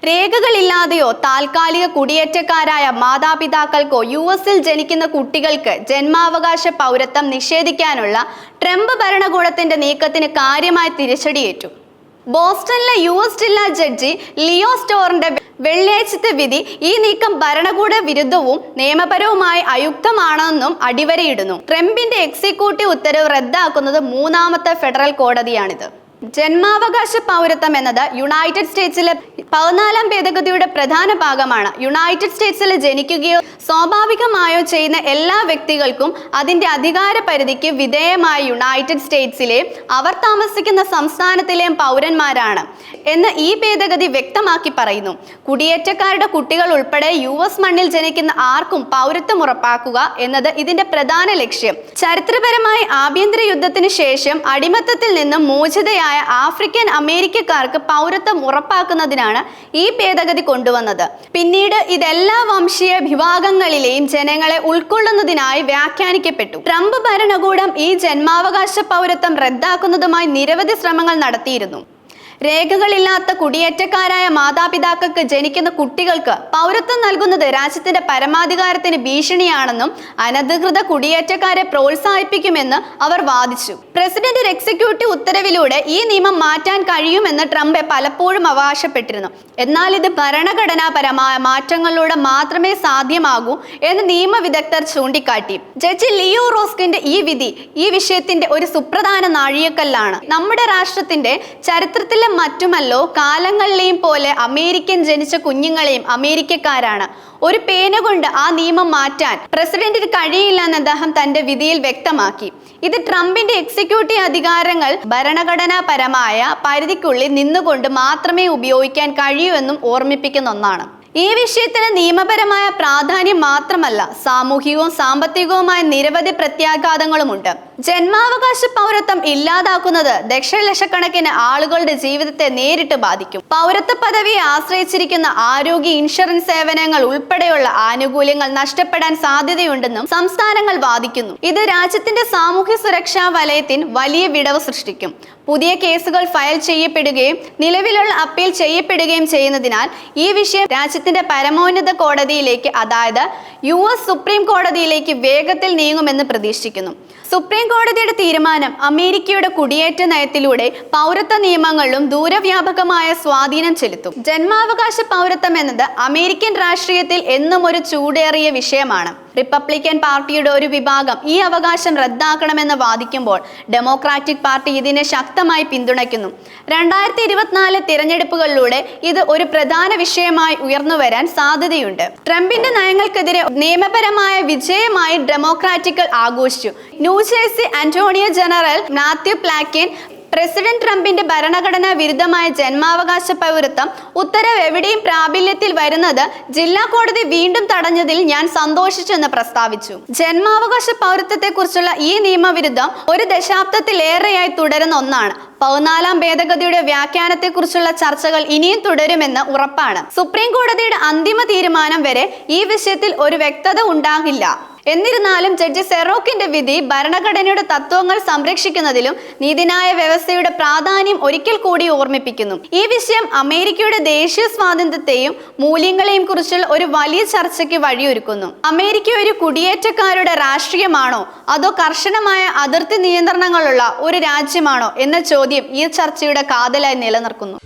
രേഖകളില്ലാതെയോ താൽക്കാലിക കുടിയേറ്റക്കാരായ മാതാപിതാക്കൾക്കോ യുഎസിൽ ജനിക്കുന്ന കുട്ടികൾക്ക് ജന്മാവകാശ പൗരത്വം നിഷേധിക്കാനുള്ള ട്രംപ് ഭരണകൂടത്തിന്റെ നീക്കത്തിന് കാര്യമായ തിരിച്ചടിയേറ്റു. ബോസ്റ്റണിലെ യുഎസ് ജില്ലാ ജഡ്ജി ലിയോ സ്റ്റോറിന്റെ വെള്ളിയാഴ്ചത്തെ വിധി ഈ നീക്കം ഭരണകൂട വിരുദ്ധവും നിയമപരവുമായി അയുക്തമാണെന്നും അടിവരയിടുന്നു. ട്രംപിന്റെ എക്സിക്യൂട്ടീവ് ഉത്തരവ് റദ്ദാക്കുന്നത് മൂന്നാമത്തെ ഫെഡറൽ കോടതിയാണിത്. ജന്മാവകാശ പൗരത്വം എന്നത് യുണൈറ്റഡ് സ്റ്റേറ്റ്സിലെ 14ാം ഭേദഗതിയുടെ പ്രധാന ഭാഗമാണ്. യുണൈറ്റഡ് സ്റ്റേറ്റ്സിൽ ജനിക്കുകയോ സ്വാഭാവികമായോ ചെയ്യുന്ന എല്ലാ വ്യക്തികൾക്കും അതിന്റെ അധികാര പരിധിക്ക് വിധേയമായ യുണൈറ്റഡ് സ്റ്റേറ്റ്സിലെ അവർ താമസിക്കുന്ന സംസ്ഥാനത്തിലെയും പൗരന്മാരാണ് എന്ന് ഈ ഭേദഗതി വ്യക്തമാക്കി പറയുന്നു. കുടിയേറ്റക്കാരുടെ കുട്ടികൾ ഉൾപ്പെടെ യുഎസ് മണ്ണിൽ ജനിക്കുന്ന ആർക്കും പൗരത്വം ഉറപ്പാക്കുക എന്നത് ഇതിന്റെ പ്രധാന ലക്ഷ്യം. ചരിത്രപരമായി ആഭ്യന്തര യുദ്ധത്തിന് ശേഷം അടിമത്തത്തിൽ നിന്നും മോചിതയായ ആഫ്രിക്കൻ അമേരിക്കക്കാർക്ക് പൗരത്വം ഉറപ്പാക്കുന്നതിനാണ് ഈ ഭേദഗതി കൊണ്ടുവന്നത്. പിന്നീട് ഇതെല്ലാ വംശീയ വിഭാഗങ്ങളിലെയും ജനങ്ങളെ ഉൾക്കൊള്ളുന്നതിനായി വ്യാഖ്യാനിക്കപ്പെട്ടു. ട്രംപ് ഭരണകൂടം ഈ ജന്മാവകാശ പൗരത്വം റദ്ദാക്കുന്നതുമായി നിരവധി ശ്രമങ്ങൾ നടത്തിയിരുന്നു. രേഖകളില്ലാത്ത കുടിയേറ്റക്കാരായ മാതാപിതാക്കൾക്ക് ജനിക്കുന്ന കുട്ടികൾക്ക് പൗരത്വം നൽകുന്നത് രാജ്യത്തിന്റെ പരമാധികാരത്തിന് ഭീഷണിയാണെന്നും അനധികൃത കുടിയേറ്റക്കാരെ പ്രോത്സാഹിപ്പിക്കുമെന്ന് അവർ വാദിച്ചു. പ്രസിഡന്റ് എക്സിക്യൂട്ടീവ് ഉത്തരവിലൂടെ ഈ നിയമം മാറ്റാൻ കഴിയുമെന്ന് ട്രംപ് പലപ്പോഴും അവകാശപ്പെട്ടിരുന്നു. എന്നാൽ ഇത് ഭരണഘടനാപരമായ മാറ്റങ്ങളിലൂടെ മാത്രമേ സാധ്യമാകൂ എന്ന് നിയമവിദഗ്ധർ ചൂണ്ടിക്കാട്ടി. ജഡ്ജി ലിയോ റോസ്കിന്റെ ഈ വിധി ഈ വിഷയത്തിന്റെ ഒരു സുപ്രധാന നാഴികക്കല്ലാണ്. നമ്മുടെ രാഷ്ട്രത്തിന്റെ ചരിത്രത്തിലെ മറ്റുമല്ലോ കാലങ്ങളിലെയും പോലെ അമേരിക്കൻ ജനിച്ച കുഞ്ഞുങ്ങളെയും അമേരിക്കക്കാരാണ്. ഒരു പേന കൊണ്ട് ആ നിയമം മാറ്റാൻ പ്രസിഡന്റിന് കഴിയില്ലെന്ന് അദ്ദേഹം തന്റെ വിധിയിൽ വ്യക്തമാക്കി. ഇത് ട്രംപിന്റെ എക്സിക്യൂട്ടീവ് അധികാരങ്ങൾ ഭരണഘടനാപരമായ പരിധിക്കുള്ളിൽ നിന്നുകൊണ്ട് മാത്രമേ ഉപയോഗിക്കാൻ കഴിയൂ എന്നും ഓർമ്മിപ്പിക്കുന്ന ഒന്നാണ്. ഈ വിഷയത്തിന് നിയമപരമായ പ്രാധാന്യം മാത്രമല്ല, സാമൂഹികവും സാമ്പത്തികവുമായ നിരവധി പ്രത്യാഘാതങ്ങളുമുണ്ട്. ജന്മാവകാശ പൗരത്വം ഇല്ലാതാക്കുന്നത് ദശലക്ഷക്കണക്കിന് ആളുകളുടെ ജീവിതത്തെ നേരിട്ട് ബാധിക്കും. പൗരത്വ പദവിയെ ആശ്രയിച്ചിരിക്കുന്ന ആരോഗ്യ, ഇൻഷുറൻസ് സേവനങ്ങൾ ഉൾപ്പെടെയുള്ള ആനുകൂല്യങ്ങൾ നഷ്ടപ്പെടാൻ സാധ്യതയുണ്ടെന്നും സംസ്ഥാനങ്ങൾ വാദിക്കുന്നു. ഇത് രാജ്യത്തിന്റെ സാമൂഹ്യ സുരക്ഷാ വലയത്തിന് വലിയ വിടവ് സൃഷ്ടിക്കും. പുതിയ കേസുകൾ ഫയൽ ചെയ്യപ്പെടുകയും നിലവിലുള്ള അപ്പീൽ ചെയ്യപ്പെടുകയും ചെയ്യുന്നതിനാൽ ഈ വിഷയം രാജ്യത്തിന്റെ പരമോന്നത കോടതിയിലേക്ക്, അതായത് യുഎസ് സുപ്രീം കോടതിയിലേക്ക് വേഗത്തിൽ നീങ്ങുമെന്ന് പ്രതീക്ഷിക്കുന്നു. സുപ്രീം കോടതിയുടെ തീരുമാനം അമേരിക്കയുടെ കുടിയേറ്റ നയത്തിലൂടെ പൗരത്വ നിയമങ്ങളിലും ദൂരവ്യാപകമായ സ്വാധീനം ചെലുത്തും. ജന്മാവകാശ പൗരത്വം എന്നത് അമേരിക്കൻ രാഷ്ട്രീയത്തിൽ എന്നും ഒരു ചൂടേറിയ വിഷയമാണ്. റിപ്പബ്ലിക്കൻ പാർട്ടിയുടെ ഒരു വിഭാഗം ഈ അവകാശം റദ്ദാക്കണമെന്ന് വാദിക്കുമ്പോൾ ഡെമോക്രാറ്റിക് പാർട്ടി ഇതിനെ ശക്തമായി പിന്തുണയ്ക്കുന്നു. 2024 തിരഞ്ഞെടുപ്പുകളിലൂടെ ഇത് ഒരു പ്രധാന വിഷയമായി ഉയർന്നു വരാൻ സാധ്യതയുണ്ട്. ട്രംപിന്റെ നയങ്ങൾക്കെതിരെ നിയമപരമായ വിജയമായി ഡെമോക്രാറ്റുകൾ ആഘോഷിച്ചു. New Jersey attorney general Mathew പ്ലാക്കിൻ president ട്രംപിന്റെ ഭരണഘടനാ വിരുദ്ധമായ ജന്മാവകാശ പൗരത്വം ഉത്തരവ് എവിടെയും പ്രാബല്യത്തിൽ വരുന്നത് ജില്ലാ കോടതി വീണ്ടും തടഞ്ഞതിൽ ഞാൻ സന്തോഷിച്ചെന്ന് പ്രസ്താവിച്ചു. ജന്മാവകാശ പൗരത്വത്തെക്കുറിച്ചുള്ള ഈ നിയമവിരുദ്ധം ഒരു ദശാബ്ദത്തിലേറെയായി തുടരുന്ന ഒന്നാണ്. 14ാം ഭേദഗതിയുടെ വ്യാഖ്യാനത്തെക്കുറിച്ചുള്ള ചർച്ചകൾ ഇനിയും തുടരുമെന്ന് ഉറപ്പാണ്. സുപ്രീം കോടതിയുടെ അന്തിമ തീരുമാനം വരെ ഈ വിഷയത്തിൽ ഒരു വ്യക്തത ഉണ്ടാകില്ല. എന്നിരുന്നാലും ജഡ്ജി സെറോക്കിന്റെ വിധി ഭരണഘടനയുടെ തത്വങ്ങൾ സംരക്ഷിക്കുന്നതിലും നീതിന്യായ വ്യവസ്ഥയുടെ പ്രാധാന്യം ഒരിക്കൽ കൂടി ഓർമ്മിപ്പിക്കുന്നു. ഈ വിഷയം അമേരിക്കയുടെ ദേശീയ സ്വാതന്ത്ര്യത്തെയും മൂല്യങ്ങളെയും കുറിച്ചുള്ള ഒരു വലിയ ചർച്ചയ്ക്ക് വഴിയൊരുക്കുന്നു. അമേരിക്ക ഒരു കുടിയേറ്റക്കാരുടെ രാഷ്ട്രീയമാണോ അതോ കർശനമായ അതിർത്തി നിയന്ത്രണങ്ങളുള്ള ഒരു രാജ്യമാണോ എന്ന ചോദ്യം ഈ ചർച്ചയുടെ കാതലായി നിലനിൽക്കുന്നു.